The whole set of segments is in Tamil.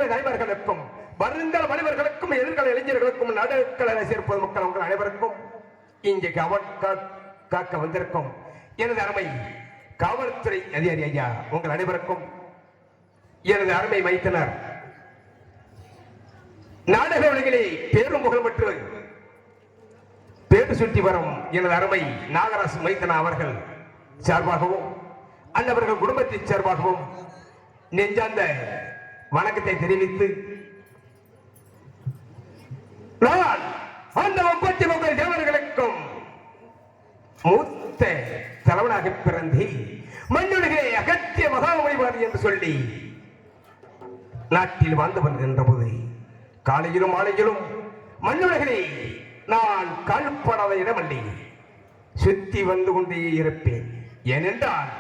தலைவர்களுக்கும் வருங்கால மனிதர்களுக்கும் எதிர்கால இளைஞர்களுக்கும் நடுக்களை சேர்ப்பது மக்கள் உங்கள் அனைவருக்கும் இங்கே காக்க வந்திருக்கும் எனது அருமை காவல்துறை அதிகாரி ஐயா உங்கள் அனைவருக்கும் எனது அருமை மைத்தனர் நாடக உலகிலே பேரும் புகழ் பெற்று பேரு சுற்றி வரும் எனது அருமை நாகராசு மைத்தனா அவர்கள் சார்பாகவும் அன்னவர்கள் குடும்பத்தின் சார்பாகவும் நெஞ்சார்ந்த வணக்கத்தை தெரிவித்து அந்த 33 தேவர்களுக்கும் மூத்த தலைவனாக பிறந்தி மண்ணுலகை அகத்திய மகாமொழிவாதி என்று சொல்லி நாட்டில் வாழ்ந்து வருகின்ற போது காலையிலும் மாலையிலும் மண்ணுலகை நான் கால்படாத இடமல்லே, சுத்தி வந்து கொண்டே இருப்பேன். ஏனென்றால்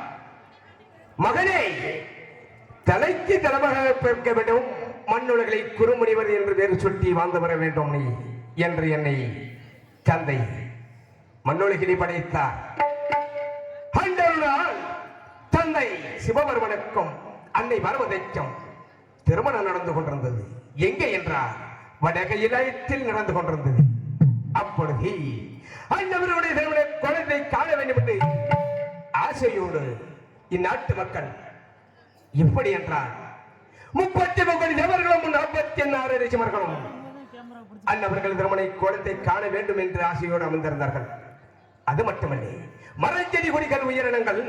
மகனே, தலைக்கு தலைமாக பிறக்க வேண்டும், மண்ணுலகளை குறுமுனிவர் என்று வேறு சுட்டி வாழ்ந்து வர வேண்டும் நீ என்று என்னை தந்தை மண்ணுலகினை படைத்தார். தந்தை சிவபெருமனுக்கும் அன்னை பார்வதிக்கும் திருமணம் நடந்து கொண்டிருந்தது. எங்கே என்றால் வடகையிலயத்தில் நடந்து கொண்டிருந்தது. அப்பொழுது அண்ணவருடைய திருமண குழந்தை காண வேண்டும் என்று ஆசையோடு இந்நாட்டு மக்கள் எப்படி என்றால் 33 தேவர்களும் 46 ரிஷிவர்களும் அண்ணவர்கள் திருமண குழந்தை காண வேண்டும் என்று ஆசையோடு அமர்ந்திருந்தார்கள். அது மட்டுமல்ல, மரஞ்செடி கொடிகள் உயிரினங்கள்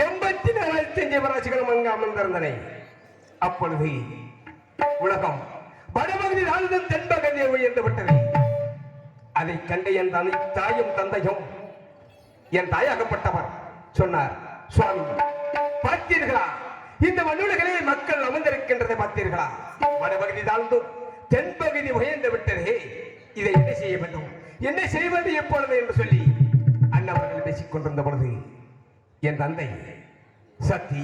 84 ஜீவராசிகளும் அங்கு அமர்ந்திருந்தன. அப்பொழுது உலகம் வடபகுதி நாளும் தென்பகுதியை உயர்ந்து விட்டது. அதை கண்ட என் தாயும் தந்தையும், என் தாயாகப்பட்டவர் சொன்னார், சுவாமி பார்த்தீர்களா, இந்த மண்ணுலகிலே மக்கள் அமர்ந்திருக்கின்றதை பார்த்தீர்களா? வடபகுதி தாழ்ந்தும் தென்பகுதி உயர்ந்து விட்டதே, இதை என்ன செய்ய வேண்டும், என்ன செய்வது எப்பொழுது என்று சொல்லி அண்ணவர்கள் பேசிக் கொண்டிருந்த பொழுது என் தந்தை, சக்தி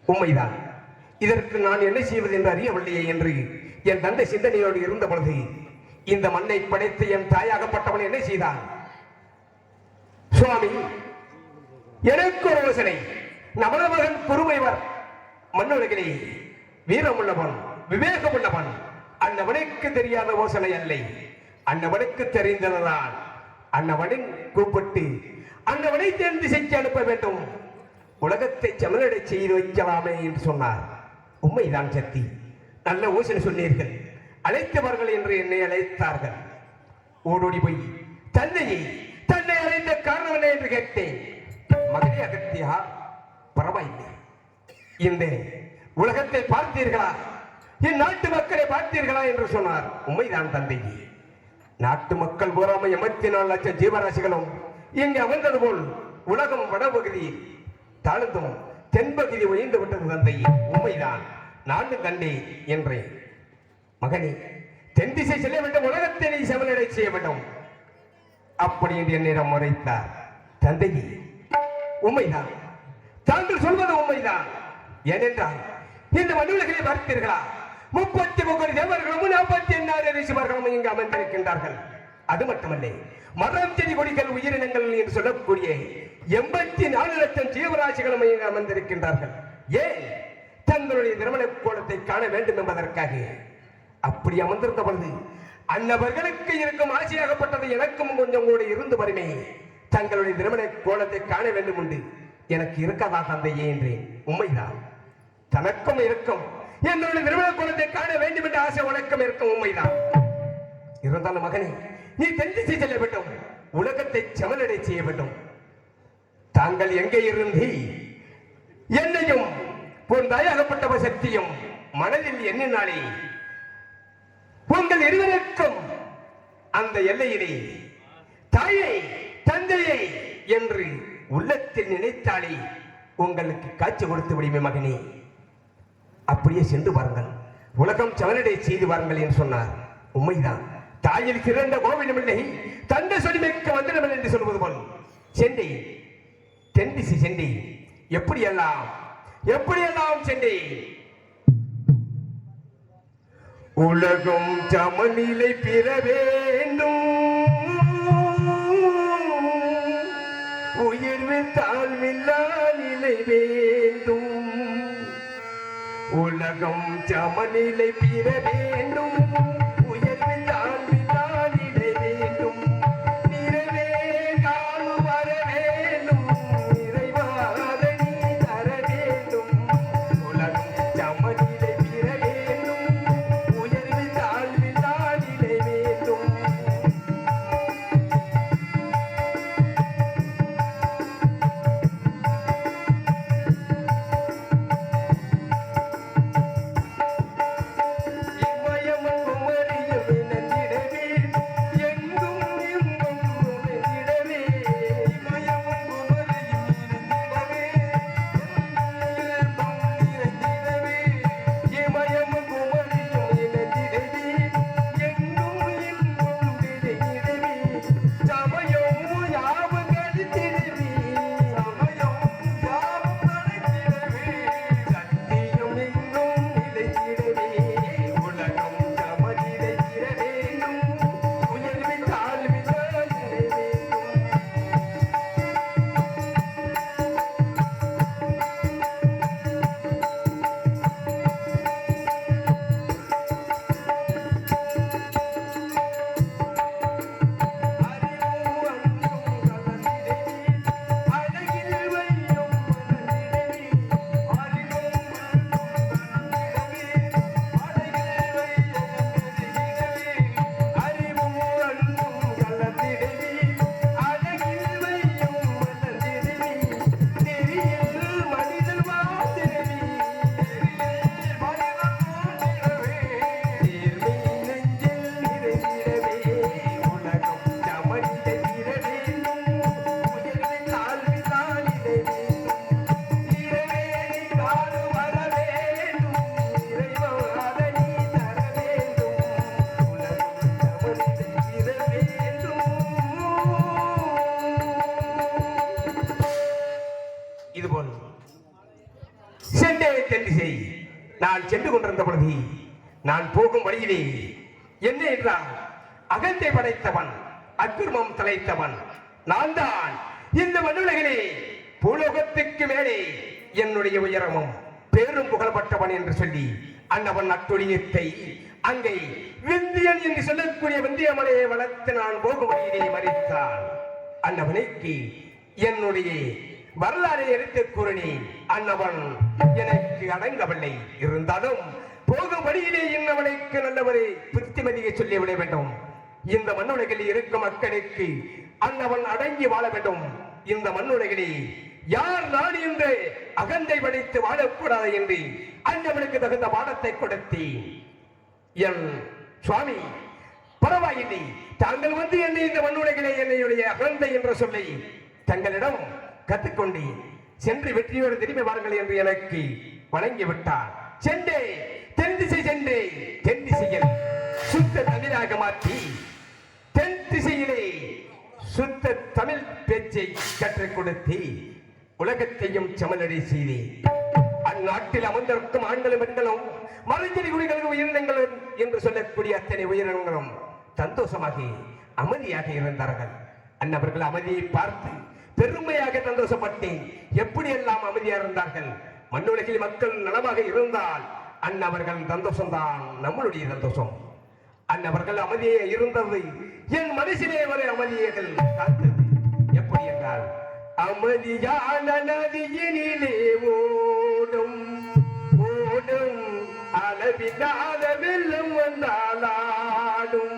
உண்மைதான், இதற்கு நான் என்ன செய்வது என்று அறியவில்லையே என்று என் தந்தை சிந்தனையோடு இருந்த பொழுது இந்த மண்ணை படைத்து என் தாயாகப்பட்டவன் என்ன செய்தான்? சுவாமி, எனக்கு ஒரு யோசனை. நமது மகன் குருமைவர் மண்ணுலகிலே வீரமுள்ளவன், விவேகமுள்ளவன். அண்ணவனுக்கு தெரியாத யோசனை அல்ல, அண்ணவனுக்கு தெரிந்ததுதான். அண்ணவனின் கூப்பிட்டு அண்ணவனை தேர்ந்து செஞ்சு அனுப்ப வேண்டும், உலகத்தை சமனடை செய்து வைக்கலாமே என்று சொன்னார். உண்மைதான் சக்தி, நல்ல யோசனை சொன்னீர்கள், அழைத்தவர்கள் என்று என்னை அழைத்தார்கள். ஓடோடி போய் தன்னை அழைத்த காரணம் என்ன என்று கேட்டேன். மகனே அகத்தியா, பரவாயில்லை, இந்த உலகத்தை பார்த்தீர்களா, என் நாட்டு மக்களை பார்த்தீர்களா என்று சொன்னார். உண்மைதான் தந்தை, நாட்டு மக்கள் போராம 84 லட்சம் ஜீவராசிகளும் இங்கு அமர்ந்தது போல் உலகம் வடபகுதி தாழ்ந்தும் தென்பகுதி உயர்ந்து விட்டது தந்தை. உண்மைதான், நானும் கண்டேன் என்றேன். மகனே, தென் திசை செல்ல வேண்டும், உலகத்தை நீ சமநிலை செய்ய வேண்டும், அப்படி என்று என்னிடம் முறைத்தார். தந்தை, உண்மைதான், தாங்கள் சொல்வது உண்மைதான். ஏனென்றால் இந்த மண்ணுலகிலே பார்த்தீர்களா, 33 தேவர்களும் 46 ரிஷிவர்களும் இங்கு அமர்ந்திருக்கின்றார்கள். அது மட்டுமல்ல, மரம் செடி கொடிகள் உயிரினங்கள் என்று சொல்லக்கூடிய 84 லட்சம் ஜீவராசிகளும் இங்கு அமர்ந்திருக்கின்றார்கள். ஏன்? தங்களுடைய திருமண கோலத்தை காண வேண்டும் என்பதற்காக. அப்படி அமர்ந்திருந்த பொழுது அன்னவர்களுக்கு இருக்கும் ஆசையாகப்பட்டது எனக்கும் கொஞ்சம் கூட இருந்து வருமே, தங்களுடைய திருமண கோலத்தை காண வேண்டும் என்று எனக்கு இருக்காதா தந்தையே என்றேன். உண்மைதான், தனக்கும் இருக்கும், என்னுடைய திருமண கோலத்தை காண வேண்டும் என்ற ஆசை உனக்கும் இருக்கும். உண்மைதான். இருந்தாலும் மகனே, நீ தென் திசை செல்ல வேண்டும், உலகத்தை சமனடை செய்ய வேண்டும். தாங்கள் எங்கே இருந்து என்னையும் உன் தாயாகப்பட்ட சக்தியும் மனதில் எண்ணினாலே உங்கள் இருவருக்கும் அந்த எல்லையிலே தாயை தந்தையை என்று உள்ளத்தில் நினைத்தாலே உங்களுக்கு காட்சி கொடுத்து விடுமே மகனே. அப்படியே சென்று பாருங்கள், உலகம் சமனடை செய்து பாருங்கள் என்று சொன்னார். உண்மைதான், தாயில் சிறந்த கோவிலும் இல்லை, தந்தை சொலிமைக்க வந்திடமில்லை என்று சொல்வது போல் சென்றேன். தென் திசை சென்றேன். எப்படியெல்லாம் சென்றேன். உலகம் சமநிலை பெற வேண்டும், உயர்வு தாழ்வில்லா நிலை வேண்டும். உலகம் சமநிலை பெற வேண்டும், உயர்வு தாழ்வில்லா நிலை வேண்டும். நிறைவே காணு வர வேண்டும், நிறைவாக நீ தர வேண்டும். உலகம் சமநிலை பெற வேண்டும், உயர்வு தாழ்வில்லா நிலை வேண்டும். இமயமும் திசை நான் சென்று கொண்டிருந்த பொழுது நான் போகும் வழியிலே என்ன என்றால் அகந்தை படைத்தவன் அக்கிரமம் தலைத்தவன் நான் தான் இந்த மண்ணுலகிலே பூலோகத்துக்கு மேலே என்னுடைய உயரமும் பேரும் புகழப்பட்டவன் என்று சொல்லி அன்னவன் அட்டொழியத்தை அங்கே விந்தியன் என்று சொல்லக்கூடிய விந்தியமலையை வளர்த்து நான் போகும் வழியிலே மறித்தான். அன்னவனுக்கு என்னுடைய வரலாறை எடுத்து கூறினேன். அன்னவன் எனக்கு அடங்கவில்லை. இருந்தாலும் போகும் வழியிலே இன்னவனுக்கு நல்லவரை புத்திமதியை சொல்லிவிட வேண்டும். இந்த மண்ணுலகில் இருக்கும் மக்களுக்கு அன்னவன் அடங்கி வாழ வேண்டும். இந்த மண்ணுலகிலே யார் நான் என்று அகந்தை படைத்து வாழக்கூடாது என்று அன்னவனுக்கு தகுந்த பாடத்தை கொடுத்தேன். என் சுவாமி பரவாயில்லை, தாங்கள் வந்து என்னை இந்த மண்ணுலகிலே என்னுடைய அகந்தை என்ற சொல்லை தங்களிடம் கற்றுக்கொண்டு சென்று வெற்றியோடு திரும்பி வாருங்கள் என்று எனக்கு வழங்கிவிட்டார். சென்றே தென் திசை சென்றே தென் திசையில் சுத்த தமிழாக மாற்றி தென் திசையிலே சுத்த தமிழ் பேச்சை கற்றுக் கொடுத்து உலகத்தையும் சமநடை செய்து அந்நாட்டில் அமர்ந்திருக்கும் ஆண்களும் பெண்களும் மறைஞ்சலி குடிகளும் உயிரினங்களும் என்று சொல்லக்கூடிய அத்தனை உயிரினங்களும் சந்தோஷமாக அமைதியாக இருந்தார்கள். அன்னவர்கள் அமைதியை பார்த்து பெருமையாக சந்தோஷப்பட்டேன். எப்படியெல்லாம் அமைதியாக இருந்தார்கள். மண்ணுலகில் மக்கள் நலமாக இருந்தால் அன்னவர்கள் சந்தோஷம்தான் நம்மளுடைய சந்தோஷம். அன்னவர்கள் அமைதியே இருந்தது என் மனசிலே ஒரு அமைதியர்கள் காத்தது. எப்படி என்றால் அமைதியான நதியினிலே ஓடும் ஓடும் அளவில்லாத வெள்ளம் வந்தாலும்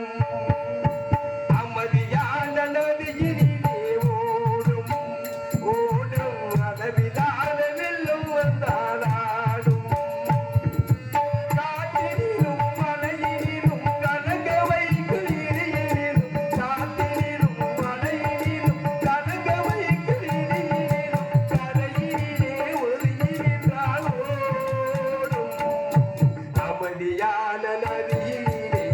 அமைதியான நதியினிலே ஓடும் ஓடும் அளவில்லாத வெள்ளம் வந்தாலும் காற்றிலும் மலையிலும் கலங்க வைக்கும் இடையிலும் காற்றிலும் மலையிலும் கலங்க வைக்கும் இடையிலும் கரையிலே ஒருங்கின்றால் ஓடும் அமைதியான நதியிலே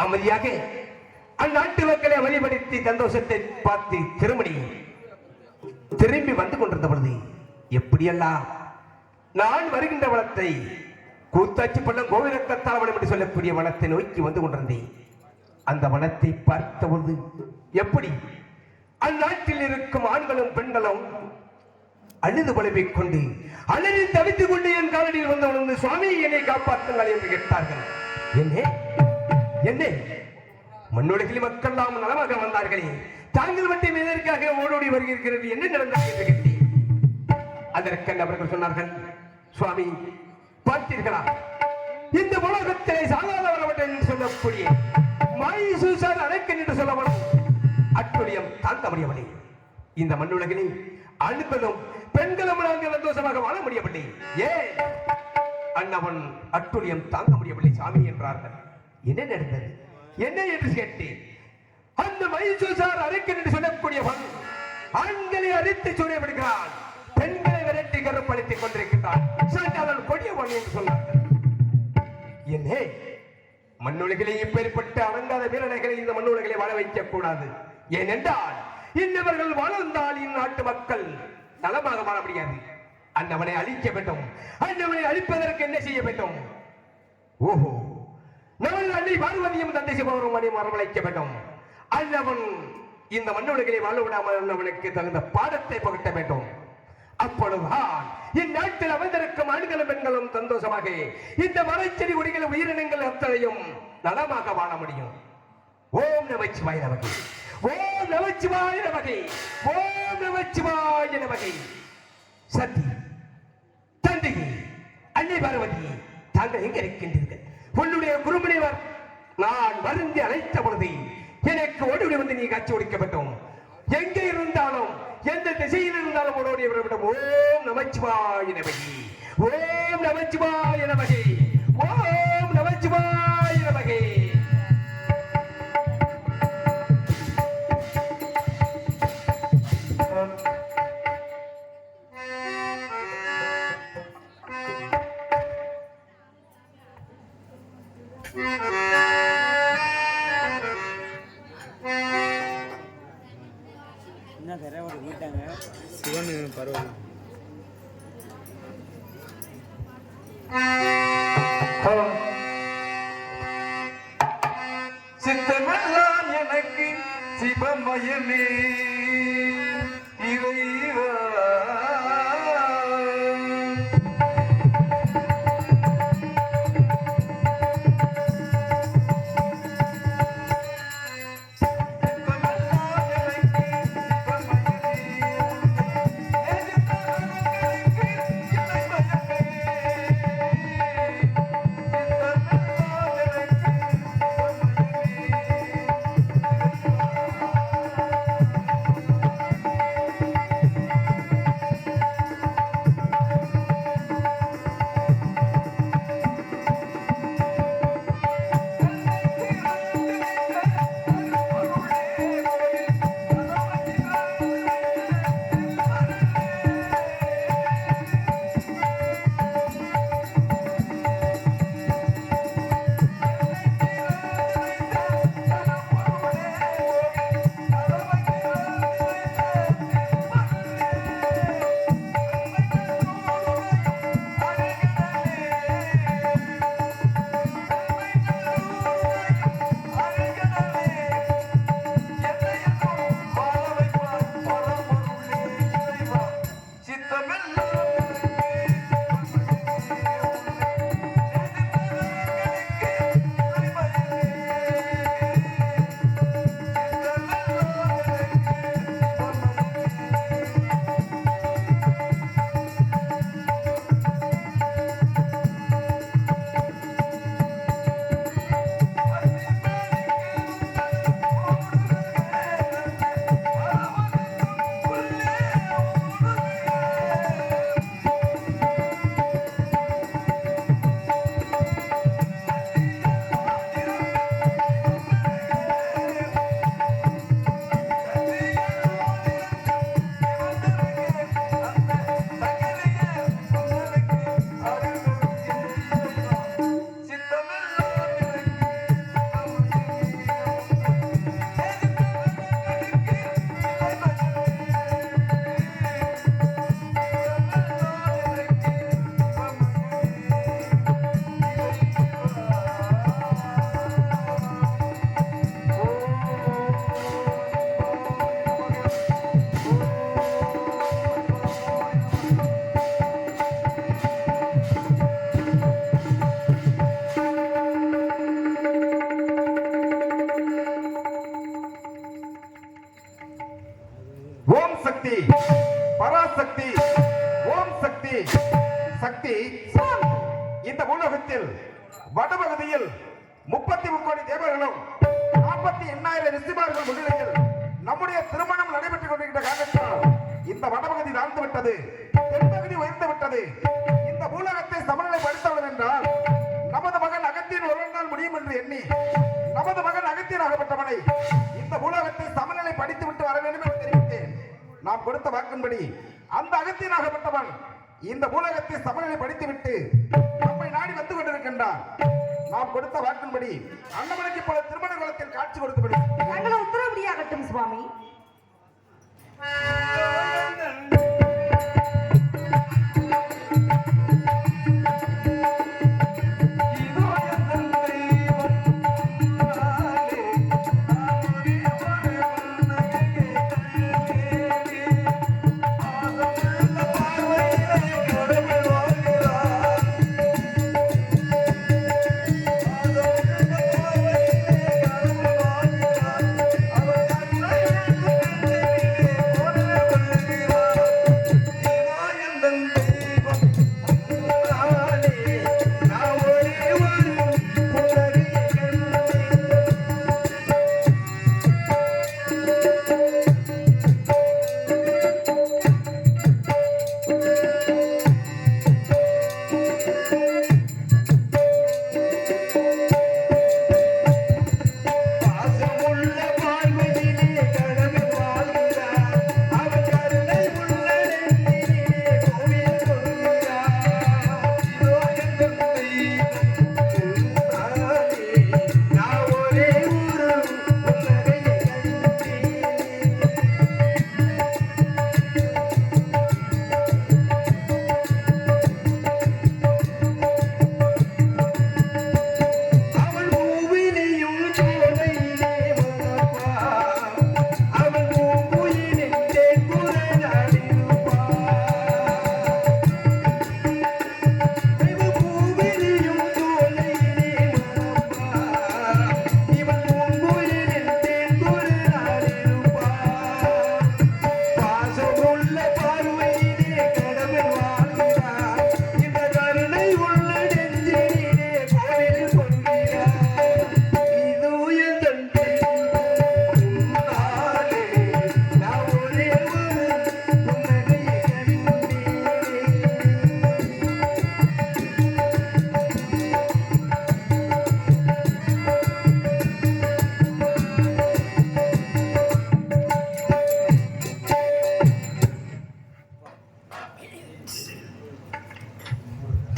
அமைதியாக அந்நாட்டு மக்களை வழிபடுத்தி சந்தோஷத்தை பார்த்து திரும்பி வந்து கொண்டிருந்த பொழுது எப்படியெல்லாம் நான் வருகின்ற வளத்தை கூத்தாச்சி பள்ளம் கோவிலக்கத்தாவனம் என்று சொல்லக்கூடிய வனத்தை நோக்கி வந்து கொண்டிருந்தேன். அந்த வனத்தை பார்த்த பொழுது எப்படி அந்நாட்டில் இருக்கும் ஆண்களும் பெண்களும் அழுது பழவிக் கொண்டு அழலில் தவித்துக் கொண்டு என் காலடியில் வந்து சுவாமி என்னை காப்பாற்றுங்கள் என்று கேட்டார்கள். என்ன மண்ணுலகில் மக்கள் எல்லாம் நலமாக வந்தார்களே, தாங்கள் மட்டும் எதற்காக ஓடோடி வருகிறது, என்ன நடந்தது என்று கேட்டேன். அதற்கு அவர்கள் சொன்னார்கள், சுவாமி பார்த்தீர்களா, இந்த உலகத்திலே சாதாரணவர்கள் என்று சொல்லக்கூடிய மைசூசார் அழைக்கன் என்று சொல்லப்படும் அட்டுழியம் தாங்க முடியவில்லை. இந்த மண்ணுலகிலே அனுப்பலும் பெண்களும் நாங்கள் சந்தோஷமாக வாழ முடியவில்லை. ஏன் அண்ணவன் அட்டுழியம் தாங்க முடியவில்லை சாமி என்றார்கள். என்ன நடந்தது என்ன என்று கேட்டேன். அந்த மைசூசார் அழைக்கன் என்று சொல்லக்கூடியவன் ஆண்களை அழைத்து சூரியப்படுகிறான், பெண்களை விரட்டி கருப்படுத்திக் கொண்டிருக்கிறான், கொடியவன் என்று சொன்னார்கள். என்ன மண்ணுலகிலே இப்பேற்பட்ட அடங்காத வீரனைகளை இந்த மண்ணுலகிலே வாழ வைக்கக் கூடாது. ஏனென்றால் இன்னவர்கள் வாழ்ந்தால் இந்நாட்டு மக்கள் நலமாக வாழ முடியாது. அண்ணவனை அழிக்க வேண்டும். அண்ணவனை அழிப்பதற்கு என்ன செய்ய வேண்டும்? ஓஹோ, நான் அன்னை பார்வதியும் தந்தை சிவபெருமானை மரமழைக்க வேண்டும். அண்ணவன் இந்த மண்ணுலகிலே வாழ விடாமல் அண்ணவனுக்கு தகுந்த பாடத்தை புகட்ட வேண்டும். அப்பொழுதுதான் இந்நாட்டில் அமைந்திருக்கும் ஆண்களும் பெண்களும் சந்தோஷமாக இந்த மரச்செடி கொடிகள் உயிரினங்கள் அத்தனையும் நலமாக வாழ முடியும். ஓம் நமச்சிவாய நமகே, ஓம் நமச்சிவாய நமகே, ஓம் நமச்சிவாய நமகே. சத்தி தந்தை அன்னை பார்வதி, தாங்கள் எங்க இருக்கின்றீர்கள்? உன்னுடைய குருமுனிவர் நான் வருந்தி அழைத்த பொழுது எனக்கு ஓடி வந்து நீ காட்சி ஒழிக்க வேண்டும். எங்கே இருந்தாலும் எந்த திசையில் இருந்தாலும் ஓடிவிடம். ஓம் நமச்சிவாய நமகே, ஓம் நமச்சிவாய நமகே, ஓம் நமச்சிவாய நமகே. சிவன் பரவாயில்ல. சித்தமெல்லாம் எனக்கு சிவமயமே இறைவா. இந்த பூலோகத்தில் வடபகுதியில் 33 கோடி தேவர்களும் 48,000 ரிஷிமார்கள் முன்னிலையில் நம்முடைய திருமணம் நடைபெற்றுக் கொண்டிருக்கிற காரணத்தால் இந்த வடபகுதி தாழ்ந்து விட்டது, தென்பகுதி உயர்ந்து விட்டது. இந்த பூலோகத்தை சமநிலைப்படுத்தவில்லை என்றால் நமது மகன் அகத்தியன் ஒரு நாள் முடியும் என்று எண்ணி நமது மகன் அகத்தியன் ஆகப்பட்டவனை இந்த பூலோகத்தை சமநிலை படித்து விட்டு வர வேண்டும் என்று தெரிவித்தேன். நாம் கொடுத்த வாக்கின்படி அந்த அகத்தியன் ஆகப்பட்டவன் இந்த பூலோகத்தை சமநிலை படித்துவிட்டு நம்மை நாடி வந்து கொண்டிருக்கின்றான். நாம் கொடுத்த வாக்கின்படி அண்ணவனுக்கு இப்போது திருமண குலத்தில் காட்சி கொடுத்தபடி தங்களை உத்தரவுடியாகட்டும் சுவாமி.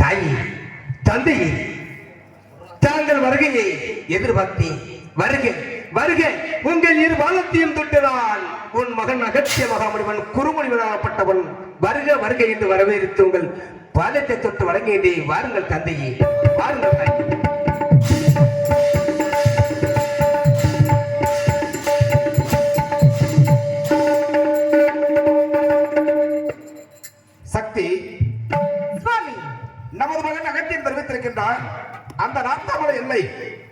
தாயே, தந்தையே, தாங்கள் வருகையை எதிர்பார்த்தேன். வருக வருக, உங்கள் இரு பாலத்தையும் தொட்டுதான் உன் மகன் அகத்திய மகாமுனிவன் குறுமுனிவனாகப்பட்டவன் வருக வருக என்று வரவேற்று உங்கள் பாலத்தை தொட்டு வழங்கியதே. வாருங்கள் தந்தையே, வாருங்கள் தாயே. சக்தி சுவாமி, நமது மகன் அகத்தியன் தெரிவித்திருக்கின்றான். அந்த நாத்தாமலை எல்லை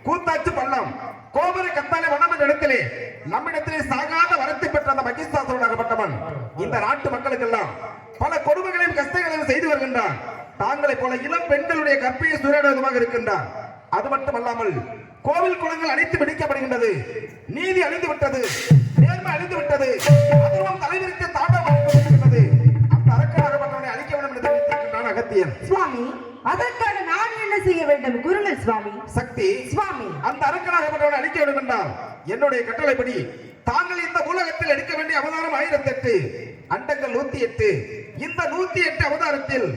கூத்தாச்சு பள்ளம் கோபுர கத்தாலை வனம் என்ற இடத்திலே நம்மிடத்திலே சாகாத வரத்தை பெற்ற அந்த மகிஷாசுரனாகப்பட்டவன் இந்த நாட்டு மக்களுக்கெல்லாம் பல கொடுமைகளையும் கஷ்டங்களையும் செய்து வருகின்றான். தாங்களைப் போல இளம் பெண்களுடைய கற்பியை சூறையாடுவதாக இருக்கின்றான். அது மட்டுமல்லாமல் கோவில் குளங்கள் அனைத்து பிடிக்கப்படுகின்றது, நீதி அழிந்து விட்டது, நேர்மை அழிந்து விட்டது, அதுவும் தலைவிரித்து தாண்டவமாகிவிட்டது. அந்த அரக்கனாகப்பட்டவனை அழிக்க வேண்டும் என்று தெரிவித்திருக்கின்றான் அகத்தியன். சுவாமி, அதற்காக நான் என்ன செய்ய வேண்டும்? குருங்கள் சுவாமி. சக்தி சுவாமி, அந்த அரக்கனாகப்பட்டவனை அழிக்க வேண்டும் என்றால் என்னுடைய கட்டளைப்படி தாங்கள் இந்த உலகத்தில் எடுக்க வேண்டிய அவதாரம் 1008, அண்டங்கள் 108. இந்த 108 அவதாரத்தில்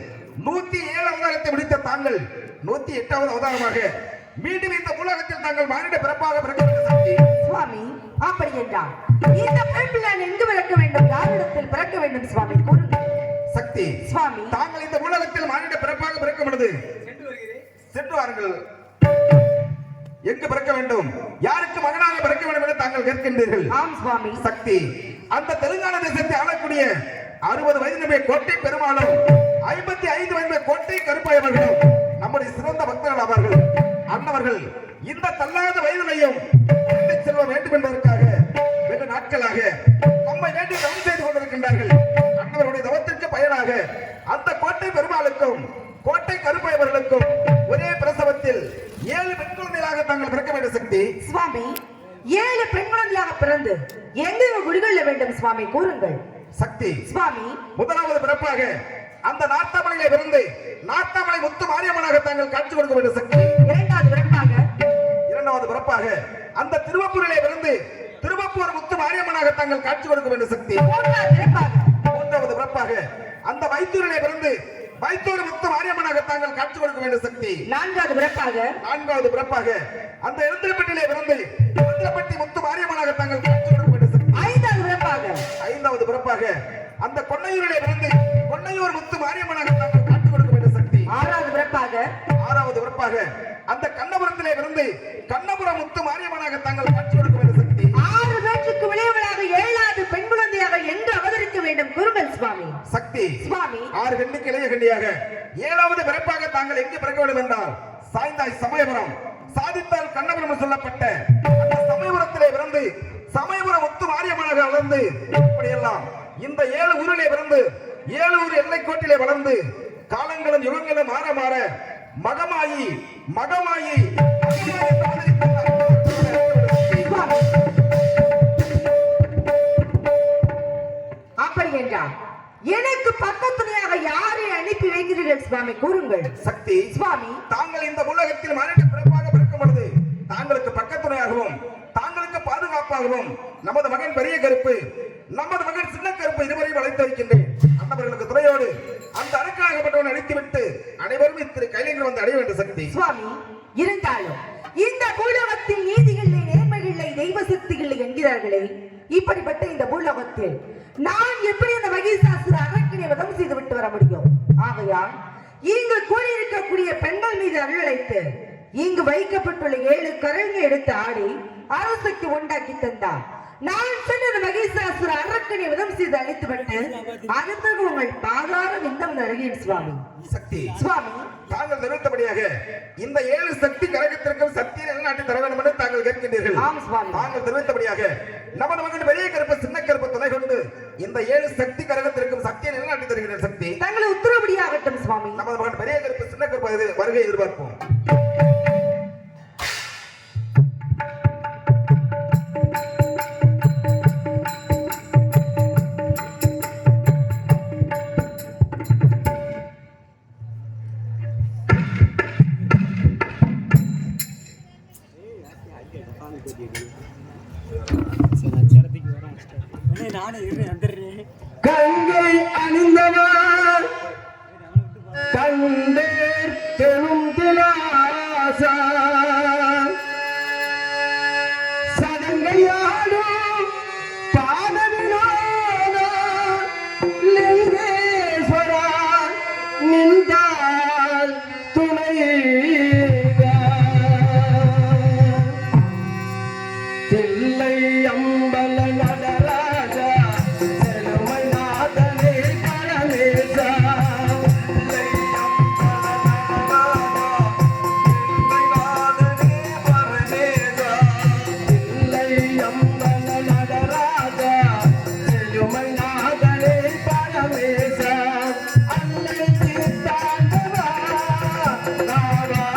107 அவதாரத்தை முடித்த தாங்கள் 108வது அவதாரமாக மீண்டும் இந்த உலகத்தில் தாங்கள் மானிட பிறப்பாக பிறக்க வேண்டும். சக்தி சுவாமி, அப்படி என்றால் இந்த பிறப்பில் நான் எங்கு பிறக்க வேண்டும்? யாரிடத்தில் பிறக்க வேண்டும் சுவாமி? கூறுங்கள். சக்தி சுவாமி, தாங்கள் இந்த உலகத்தில் மானிட பிறப்பாக பிறக்க பொழுது சென்று வாருங்கள். எங்கு பிறக்க வேண்டும், யாருக்கு மகனாக பிறக்க வேண்டும் என்று தாங்கள் கேட்கின்றீர்கள். ஆம் சுவாமி. சக்தி, அந்த தெலுங்கானா தேசத்தை ஆளக்கூடிய 60 வயதிலுமே கோட்டை பெருமாளும் 55 வயதிலுமே கோட்டை கருப்பாயவர்களும் நம்முடைய சிறந்த பக்தர்கள் ஆவார்கள். அன்னவர்கள் இந்த தள்ளாத வயதிலையும் செல்வ வேண்டும் என்பதற்காக வெகு நாட்களாக நம்மை வேண்டி தவம் செய்து கொண்டிருக்கின்றார்கள். அன்னவருடைய தவத்திற்கு பயனாக அந்த கோட்டை பெருமாளுக்கும் கோட்டை கருப்பாயவர்களுக்கும் சக்தி. சுவாமி 7 பெண் குழந்தையாக பிறந்து எங்க குடிகொள்ள வேண்டும் சுவாமி கூறுங்கள். சக்தி சுவாமி முதலாவது பிறப்பாக அந்த நார்த்தாமலையிலே பிறந்து நார்த்தாமலை முத்து மாரியம்மனாக தாங்கள் காட்சி கொடுக்க வேண்டும் சக்தி. இரண்டாவது பிறப்பாக அந்த திருவப்பூரிலே பிறந்து திருவப்பூர் முத்து மாரியம்மனாக தாங்கள் காட்சி கொடுக்க வேண்டும் சக்தி. மூன்றாவது பிறப்பாக அந்த வைத்தூரிலே பிறந்து வைத்தூர் முத்து மாரியம்மனாக தாங்கள் காட்சி கொடுக்க வேண்டும் சக்தி. நான்காவது பிறப்பாக அந்த எழுந்திரப்பட்டியிலே பிறந்து எழுந்திரப்பட்டி முத்து மாரியம்மனாக தாங்கள் காட்சி கொடுக்க வேண்டும் சக்தி. ஐந்தாவது பிறப்பாக அந்த கொன்னையூரிலே பிறந்து கொன்னையூர் முத்து மாரியம்மனாக தாங்கள் காட்சி கொடுக்க வேண்டும் சக்தி. ஆறாவது பிறப்பாக அந்த கண்ணபுரத்திலே பிறந்து கண்ணபுரம் முத்து மாரியம்மனாக தாங்கள் காட்சி கொடுக்க வேண்டும் சக்தி. 6 பேருக்கு விளைவுகளாக 7வது பெண் குழந்தையாக எங்கு அவதரிக்க வேண்டும் கூறுங்கள் சுவாமி. சக்தி சுவாமி 6 கண்ணுக்கு இளைய கண்ணியாக 7வது பிறப்பாக தாங்கள் எங்கே பிறக்க வேண்டும் என்றால் சாய்ந்தாய் சமயபுரம் சாதித்தால் கண்ணபுரம் சொல்லப்பட்ட அந்த சமயபுரத்திலே பிறந்து சமயபுரம் முத்து மாரியம்மனாக வளர்ந்து இப்படியெல்லாம் இந்த 7 ஊரிலே பிறந்து 7 ஊர் எல்லைக்கோட்டிலே வளர்ந்து காலங்களும் யுகங்களும் மாற மாற மகமாயி மகமாயி அப்படி என்றால் எனக்கு பக்கத்துணையாக யாரை அனுப்பி வைக்கிறீர்கள் சுவாமி கூறுங்கள். சக்தி சுவாமி தாங்கள் இந்த உலகத்தில் மனித பிறப்பாக பிறக்கும் பொழுது தாங்களுக்கு பக்கத்துணையாகவும் தாங்களுக்கு பாதுகாப்பாகவும் நமது மகன் பெரிய கருப்பு நமது மகன் சின்ன கருப்பு இருவரையும் அழைத்து வைக்கின்றேன். அன்னவர்களுக்கு துணையோடு அந்த அரக்கனாகப்பட்டவனை அழைத்துவிட்டு அனைவரும் திரு கையிலிருந்து வந்து அடைய வேண்டும் சக்தி. சுவாமி இருந்தாலும் இந்த பூலோகத்தில் நீதிகளிலே நேர்மைகளிலே தெய்வ சக்திகளை என்கிறார்களே இப்படிப்பட்ட இந்த பூலோகத்தில் நான் எப்படி அந்த மகிஷாசுர அரக்கனை வதம் செய்து விட்டு வர முடியும்? ஆகையால் இங்கு கூடியிருக்கக்கூடிய பெண்கள் மீது அருளழைத்து இங்கு வைக்கப்பட்டுள்ள 7 கரங்களை எடுத்து ஆடி அரசுக்கு உண்டாக்கி தந்தார். நான் சொன்ன மகிஷாசுர அரக்கனை வதம் செய்து அழித்துவிட்டு அடுத்த உங்கள் பாதார விந்தம் அருகேன் சுவாமி. சக்தி சுவாமி தாங்கள் தெரிவித்தபடியாக இந்த 7 சக்தி கரகத்திற்கும் சத்திய நிலைநாட்டி தர வேண்டும் என்று தாங்கள் கேட்கின்றீர்கள். தாங்கள் தெரிவித்தபடியாக நமது மகன் பெரிய கருப்பு சின்ன கருப்பு துணை கொண்டு இந்த 7 சக்தி கரகத்திற்கும் சத்திய நிலைநாட்டி தருகிற சக்தி தங்களை உத்தரவுபடியாகட்டும் சுவாமி. நமது மகன் பெரிய கருப்பு சின்ன கருப்பு வருகை எதிர்பார்ப்போம். கங்கை அணிந்தவர் கண்டேர் தெனும் திலாசா சதங்கையாடும் பாதவினோத லிங்கேஸ்வரா நின்றால் துணை தில்லை அம்பல நடராஜா செலுமை நாதனே பரமேசா தில்லை அம்பல நடராஜா செலுமை நாதனே பரமேசா அல்லை தீர்த்தாண்டவா நாவா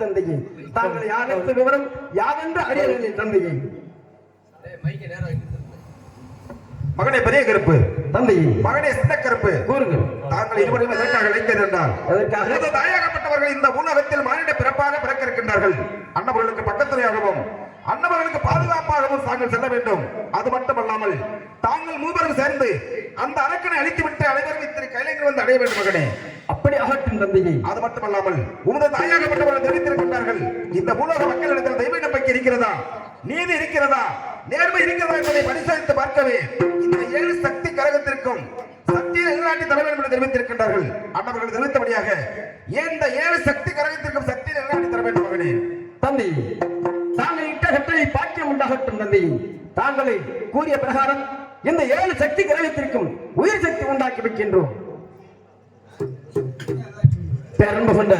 தந்தையே. தாங்கள் யார் என்ற விவரம் யாரென்று அறியவில்லை தந்தையே. மகனே பெரிய கருப்பு, தந்தையே மகனே சின்ன கருப்பு, கூறுங்கள். தாங்கள் இருவரையும் எதற்காக அழைத்தது என்றால், எதற்காக? எனது தாயாகப்பட்டவர்கள் இந்த உலகத்தில் மானிட பிறப்பாக பிறக்க இருக்கின்றார்கள். அன்னவர்களுக்கு பக்கத்துறையாகவும் அன்னவர்களுக்கு பாதுகாப்பாகவும் தாங்கள் செல்ல வேண்டும். அது மட்டுமல்லாமல் தாங்கள் மூவரும் சேர்ந்து அந்த அரக்கனை அழித்துவிட்டு அனைவரும் இத்தனை கைலைகள் வந்து அடைய வேண்டும் மகனே. அப்படி ஆகட்டும் தந்தையே. அது மட்டுமல்லாமல் உமது தாயாகப்பட்டவர்கள் தெரிவித்திருக்கின்றார்கள், இந்த உலக மக்களிடத்தில் தெய்வ நம்பிக்கை இருக்கிறதா, நீதி இருக்கிறதா, நேர்மை இருக்கிறதா என்பதை பரிசோதித்து பார்க்கவே இந்த 7 சக்தி கரகத்திற்கும் சக்தியை நிலைநாட்டி தர வேண்டும் என்று தெரிவித்திருக்கின்றார்கள். அன்னவர்கள் தெரிவித்தபடியாக இந்த 7 சக்தி கரகத்திற்கும் சக்தியை நிலைநாட்டி தர வேண்டும் மகனே. தந்தை தாங்கள் இட்ட கட்டளை பாக்கியம் உண்டாகட்டும் தந்தை. தாங்களை கூறிய பிரகாரம் இந்த 7 சக்தி கிரகத்திற்கும் உயிர் சக்தி உண்டாக்கி வைக்கின்றோம். பெரும்பு கொண்ட